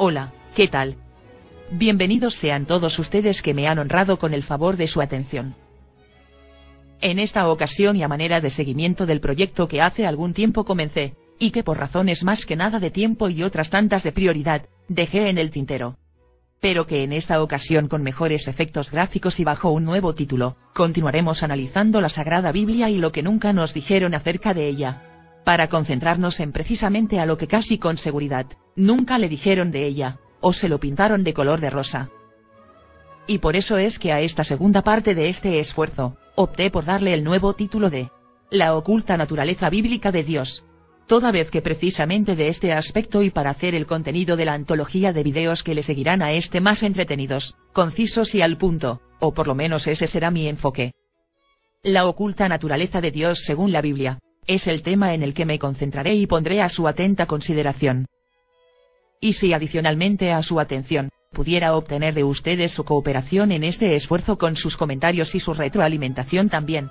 Hola, ¿qué tal? Bienvenidos sean todos ustedes que me han honrado con el favor de su atención. En esta ocasión y a manera de seguimiento del proyecto que hace algún tiempo comencé, y que por razones más que nada de tiempo y otras tantas de prioridad, dejé en el tintero. Pero que en esta ocasión con mejores efectos gráficos y bajo un nuevo título, continuaremos analizando la Sagrada Biblia y lo que nunca nos dijeron acerca de ella. Para concentrarnos en precisamente a lo que casi con seguridad, nunca le dijeron de ella, o se lo pintaron de color de rosa. Y por eso es que a esta segunda parte de este esfuerzo, opté por darle el nuevo título de La oculta naturaleza bíblica de Dios. Toda vez que precisamente de este aspecto y para hacer el contenido de la antología de videos que le seguirán a este más entretenidos, concisos y al punto, o por lo menos ese será mi enfoque. La oculta naturaleza de Dios según la Biblia, es el tema en el que me concentraré y pondré a su atenta consideración. Y si adicionalmente a su atención, pudiera obtener de ustedes su cooperación en este esfuerzo con sus comentarios y su retroalimentación también,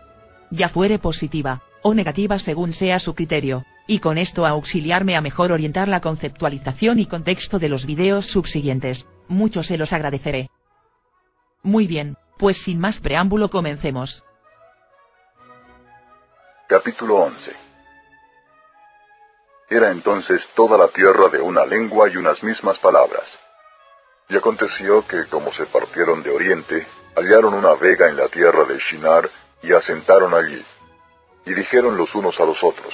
ya fuere positiva, o negativa según sea su criterio, y con esto auxiliarme a mejor orientar la conceptualización y contexto de los videos subsiguientes, mucho se los agradeceré. Muy bien, pues sin más preámbulo comencemos. Capítulo 11. Era entonces toda la tierra de una lengua y unas mismas palabras. Y aconteció que, como se partieron de oriente, hallaron una vega en la tierra de Shinar, y asentaron allí. Y dijeron los unos a los otros: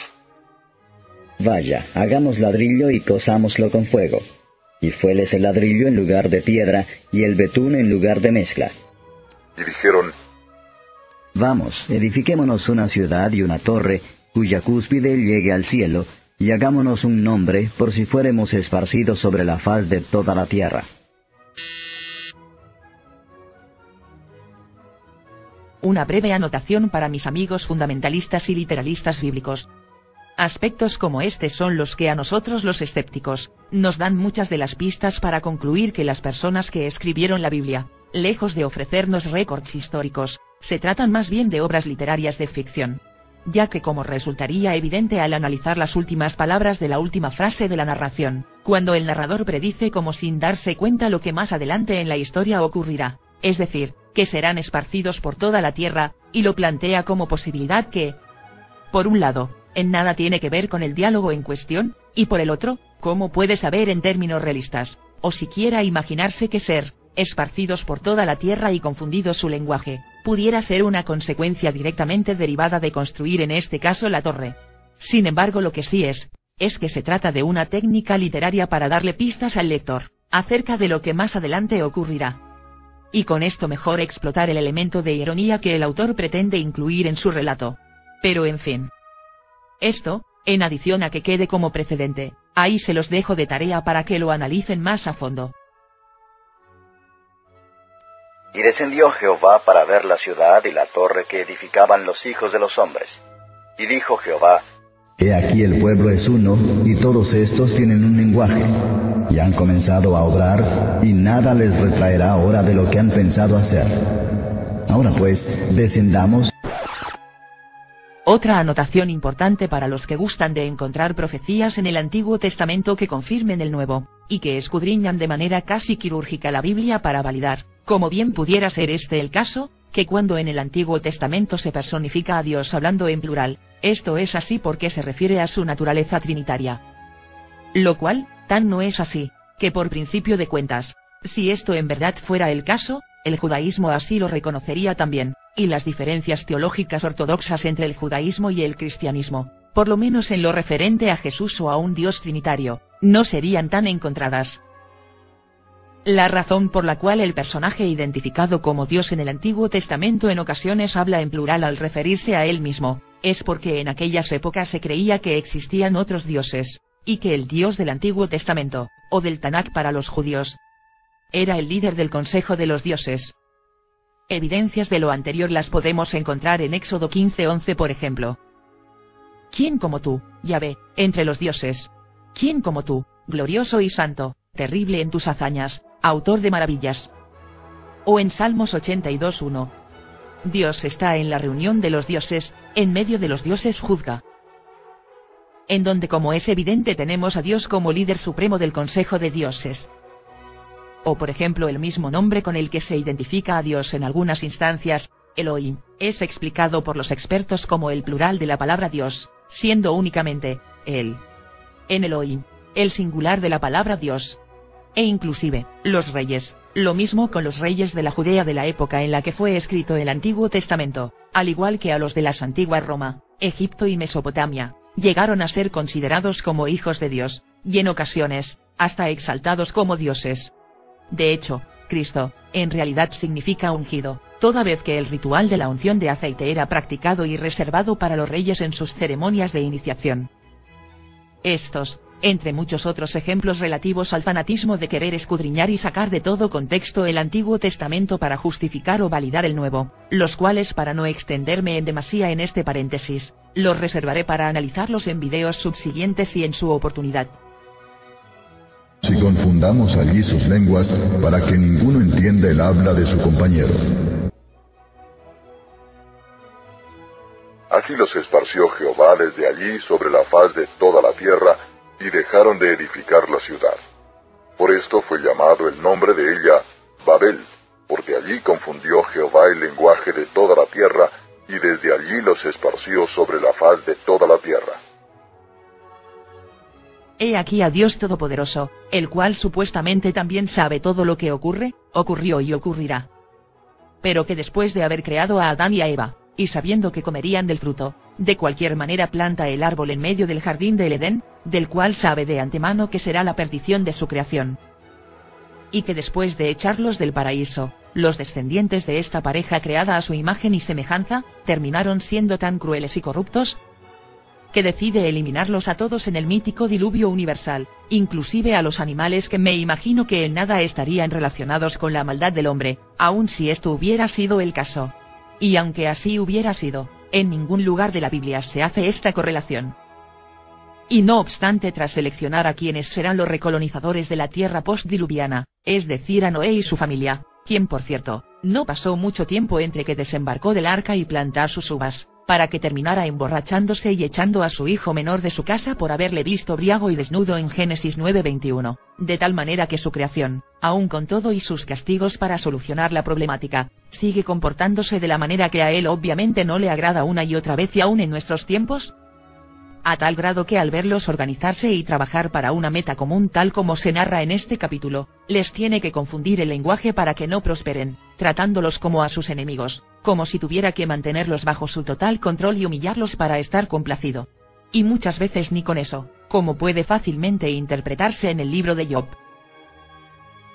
Vaya, hagamos ladrillo y cosámoslo con fuego. Y fuéles el ladrillo en lugar de piedra, y el betún en lugar de mezcla. Y dijeron: Vamos, edifiquémonos una ciudad y una torre, cuya cúspide llegue al cielo, y hagámonos un nombre, por si fuéremos esparcidos sobre la faz de toda la tierra. Una breve anotación para mis amigos fundamentalistas y literalistas bíblicos. Aspectos como este son los que a nosotros los escépticos, nos dan muchas de las pistas para concluir que las personas que escribieron la Biblia, lejos de ofrecernos récords históricos, se tratan más bien de obras literarias de ficción. Ya que como resultaría evidente al analizar las últimas palabras de la última frase de la narración, cuando el narrador predice como sin darse cuenta lo que más adelante en la historia ocurrirá, es decir, que serán esparcidos por toda la tierra, y lo plantea como posibilidad que, por un lado, en nada tiene que ver con el diálogo en cuestión, y por el otro, ¿cómo puede saber en términos realistas, o siquiera imaginarse que ser esparcidos por toda la tierra y confundido su lenguaje, pudiera ser una consecuencia directamente derivada de construir en este caso la torre? Sin embargo, lo que sí es que se trata de una técnica literaria para darle pistas al lector, acerca de lo que más adelante ocurrirá. Y con esto mejor explotar el elemento de ironía que el autor pretende incluir en su relato. Pero en fin. Esto, en adición a que quede como precedente, ahí se los dejo de tarea para que lo analicen más a fondo. Y descendió Jehová para ver la ciudad y la torre que edificaban los hijos de los hombres. Y dijo Jehová: He aquí el pueblo es uno, y todos estos tienen un lenguaje, y han comenzado a obrar, y nada les retraerá ahora de lo que han pensado hacer. Ahora pues, descendamos. Otra anotación importante para los que gustan de encontrar profecías en el Antiguo Testamento que confirmen el Nuevo, y que escudriñan de manera casi quirúrgica la Biblia para validar, como bien pudiera ser este el caso, que cuando en el Antiguo Testamento se personifica a Dios hablando en plural, esto es así porque se refiere a su naturaleza trinitaria. Lo cual, tan no es así, que por principio de cuentas, si esto en verdad fuera el caso, el judaísmo así lo reconocería también, y las diferencias teológicas ortodoxas entre el judaísmo y el cristianismo, por lo menos en lo referente a Jesús o a un Dios trinitario, no serían tan encontradas. La razón por la cual el personaje identificado como Dios en el Antiguo Testamento en ocasiones habla en plural al referirse a él mismo, es porque en aquellas épocas se creía que existían otros dioses, y que el Dios del Antiguo Testamento, o del Tanakh para los judíos, era el líder del Consejo de los Dioses. Evidencias de lo anterior las podemos encontrar en Éxodo 15:11 por ejemplo. ¿Quién como tú, Yahvé, entre los dioses? ¿Quién como tú, glorioso y santo, terrible en tus hazañas, autor de maravillas? O en Salmos 82:1. Dios está en la reunión de los dioses, en medio de los dioses juzga. En donde como es evidente tenemos a Dios como líder supremo del Consejo de Dioses. o por ejemplo el mismo nombre con el que se identifica a Dios en algunas instancias, Elohim, es explicado por los expertos como el plural de la palabra Dios, siendo únicamente, el. En Elohim, el singular de la palabra Dios. E inclusive, los reyes, lo mismo con los reyes de la Judea de la época en la que fue escrito el Antiguo Testamento, al igual que a los de las antiguas Roma, Egipto y Mesopotamia, llegaron a ser considerados como hijos de Dios, y en ocasiones, hasta exaltados como dioses. De hecho, Cristo, en realidad significa ungido, toda vez que el ritual de la unción de aceite era practicado y reservado para los reyes en sus ceremonias de iniciación. Estos, entre muchos otros ejemplos relativos al fanatismo de querer escudriñar y sacar de todo contexto el Antiguo Testamento para justificar o validar el Nuevo, los cuales para no extenderme en demasía en este paréntesis, los reservaré para analizarlos en videos subsiguientes y en su oportunidad. Si confundamos allí sus lenguas, para que ninguno entienda el habla de su compañero. Así los esparció Jehová desde allí sobre la faz de toda la tierra, y dejaron de edificar la ciudad. Por esto fue llamado el nombre de ella Babel, porque allí confundió Jehová el lenguaje de toda la tierra, y desde allí los esparció sobre la faz de toda la tierra. He aquí a Dios Todopoderoso, el cual supuestamente también sabe todo lo que ocurre, ocurrió y ocurrirá. Pero que después de haber creado a Adán y a Eva, y sabiendo que comerían del fruto, de cualquier manera planta el árbol en medio del jardín del Edén, del cual sabe de antemano que será la perdición de su creación. Y que después de echarlos del paraíso, los descendientes de esta pareja creada a su imagen y semejanza, terminaron siendo tan crueles y corruptos, que decide eliminarlos a todos en el mítico diluvio universal, inclusive a los animales que me imagino que en nada estarían relacionados con la maldad del hombre, aun si esto hubiera sido el caso. Y aunque así hubiera sido, en ningún lugar de la Biblia se hace esta correlación. Y no obstante, tras seleccionar a quienes serán los recolonizadores de la tierra postdiluviana, es decir a Noé y su familia, quien por cierto, no pasó mucho tiempo entre que desembarcó del arca y plantar sus uvas, para que terminara emborrachándose y echando a su hijo menor de su casa por haberle visto briago y desnudo en Génesis 9:21, de tal manera que su creación, aun con todo y sus castigos para solucionar la problemática, sigue comportándose de la manera que a él obviamente no le agrada una y otra vez y aún en nuestros tiempos, a tal grado que al verlos organizarse y trabajar para una meta común tal como se narra en este capítulo, les tiene que confundir el lenguaje para que no prosperen, tratándolos como a sus enemigos, como si tuviera que mantenerlos bajo su total control y humillarlos para estar complacido. Y muchas veces ni con eso, como puede fácilmente interpretarse en el libro de Job.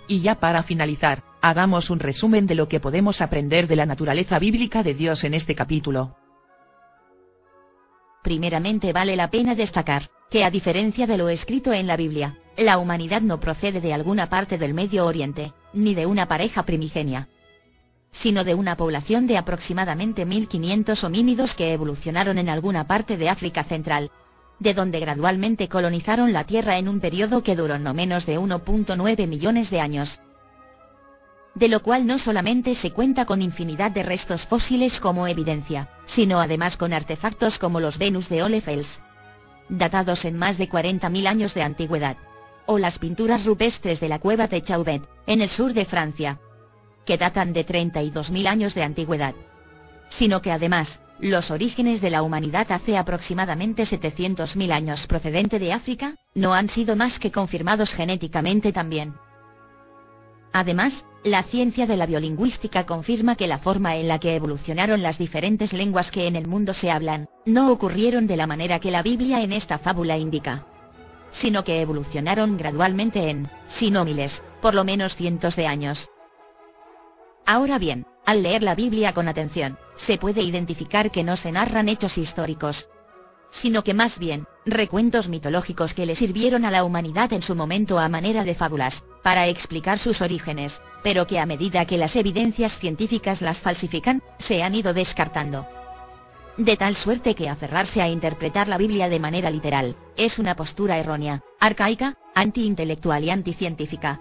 Y ya para finalizar, hagamos un resumen de lo que podemos aprender de la naturaleza bíblica de Dios en este capítulo. Primeramente vale la pena destacar, que a diferencia de lo escrito en la Biblia, la humanidad no procede de alguna parte del Medio Oriente, ni de una pareja primigenia, sino de una población de aproximadamente 1500 homínidos que evolucionaron en alguna parte de África Central, de donde gradualmente colonizaron la Tierra en un periodo que duró no menos de 1.9 millones de años. De lo cual no solamente se cuenta con infinidad de restos fósiles como evidencia, sino además con artefactos como los Venus de Hohlefels, datados en más de 40.000 años de antigüedad, o las pinturas rupestres de la cueva de Chauvet, en el sur de Francia, que datan de 32.000 años de antigüedad. Sino que además, los orígenes de la humanidad hace aproximadamente 700.000 años procedente de África, no han sido más que confirmados genéticamente también. Además, la ciencia de la biolingüística confirma que la forma en la que evolucionaron las diferentes lenguas que en el mundo se hablan, no ocurrieron de la manera que la Biblia en esta fábula indica, sino que evolucionaron gradualmente en, si no miles, por lo menos cientos de años. Ahora bien, al leer la Biblia con atención, se puede identificar que no se narran hechos históricos, sino que más bien, recuentos mitológicos que le sirvieron a la humanidad en su momento a manera de fábulas, para explicar sus orígenes, pero que a medida que las evidencias científicas las falsifican, se han ido descartando. De tal suerte que aferrarse a interpretar la Biblia de manera literal, es una postura errónea, arcaica, antiintelectual y anticientífica.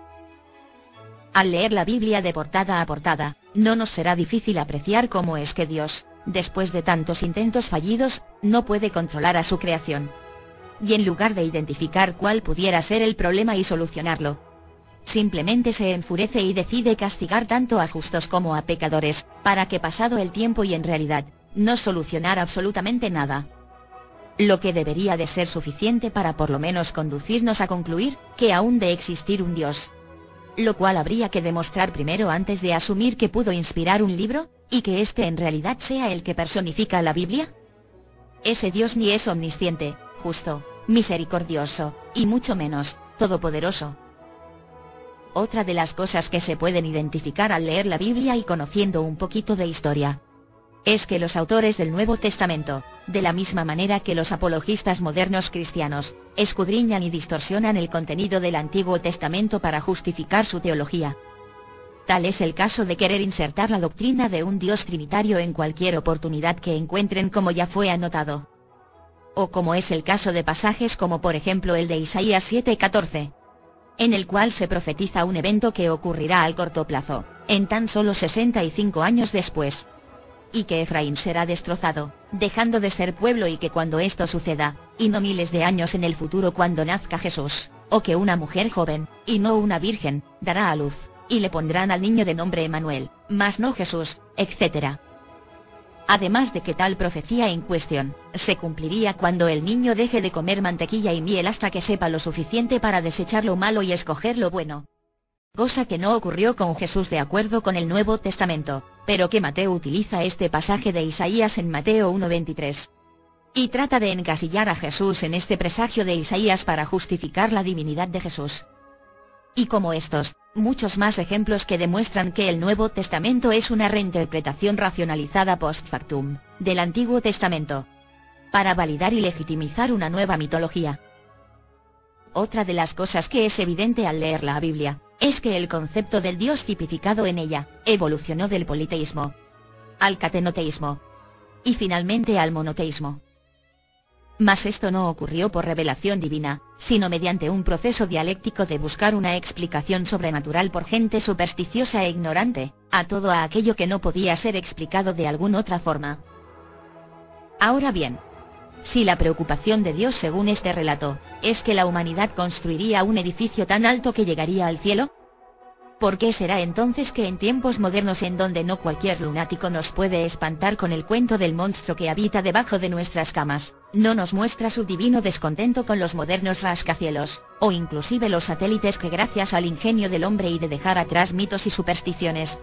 Al leer la Biblia de portada a portada, no nos será difícil apreciar cómo es que Dios, después de tantos intentos fallidos, no puede controlar a su creación. Y en lugar de identificar cuál pudiera ser el problema y solucionarlo, simplemente se enfurece y decide castigar tanto a justos como a pecadores, para que pasado el tiempo y en realidad, no solucionar absolutamente nada. Lo que debería de ser suficiente para por lo menos conducirnos a concluir que aún de existir un Dios. Lo cual habría que demostrar primero antes de asumir que pudo inspirar un libro, y que este en realidad sea el que personifica la Biblia. Ese Dios ni es omnisciente, justo, misericordioso, y mucho menos, todopoderoso. Otra de las cosas que se pueden identificar al leer la Biblia y conociendo un poquito de historia, es que los autores del Nuevo Testamento, de la misma manera que los apologistas modernos cristianos, escudriñan y distorsionan el contenido del Antiguo Testamento para justificar su teología. Tal es el caso de querer insertar la doctrina de un Dios trinitario en cualquier oportunidad que encuentren, como ya fue anotado. O como es el caso de pasajes como por ejemplo el de Isaías 7:14. En el cual se profetiza un evento que ocurrirá al corto plazo, en tan solo 65 años después. Y que Efraín será destrozado, dejando de ser pueblo, y que cuando esto suceda, y no miles de años en el futuro cuando nazca Jesús, o que una mujer joven, y no una virgen, dará a luz, y le pondrán al niño de nombre Emmanuel, mas no Jesús, etc. Además de que tal profecía en cuestión, se cumpliría cuando el niño deje de comer mantequilla y miel hasta que sepa lo suficiente para desechar lo malo y escoger lo bueno. Cosa que no ocurrió con Jesús de acuerdo con el Nuevo Testamento, pero que Mateo utiliza este pasaje de Isaías en Mateo 1:23. Y trata de encasillar a Jesús en este presagio de Isaías para justificar la divinidad de Jesús. Y como estos, muchos más ejemplos que demuestran que el Nuevo Testamento es una reinterpretación racionalizada post factum, del Antiguo Testamento, para validar y legitimizar una nueva mitología. Otra de las cosas que es evidente al leer la Biblia, es que el concepto del Dios tipificado en ella, evolucionó del politeísmo al catenoteísmo, y finalmente al monoteísmo. Mas esto no ocurrió por revelación divina, sino mediante un proceso dialéctico de buscar una explicación sobrenatural por gente supersticiosa e ignorante, a todo aquello que no podía ser explicado de alguna otra forma. Ahora bien, si la preocupación de Dios según este relato, es que la humanidad construiría un edificio tan alto que llegaría al cielo, ¿por qué será entonces que en tiempos modernos, en donde no cualquier lunático nos puede espantar con el cuento del monstruo que habita debajo de nuestras camas, no nos muestra su divino descontento con los modernos rascacielos, o inclusive los satélites que gracias al ingenio del hombre y de dejar atrás mitos y supersticiones,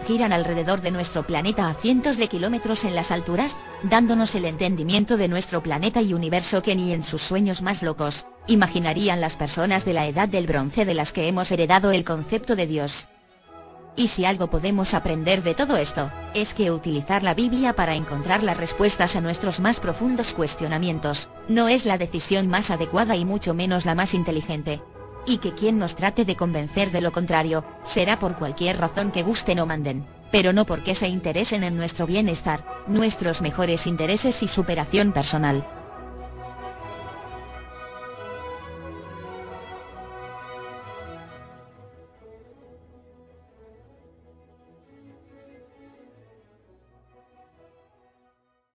giran alrededor de nuestro planeta a cientos de kilómetros en las alturas, dándonos el entendimiento de nuestro planeta y universo que ni en sus sueños más locos imaginarían las personas de la edad del bronce de las que hemos heredado el concepto de Dios? Y si algo podemos aprender de todo esto, es que utilizar la Biblia para encontrar las respuestas a nuestros más profundos cuestionamientos, no es la decisión más adecuada y mucho menos la más inteligente. Y que quien nos trate de convencer de lo contrario, será por cualquier razón que gusten o manden, pero no porque se interesen en nuestro bienestar, nuestros mejores intereses y superación personal.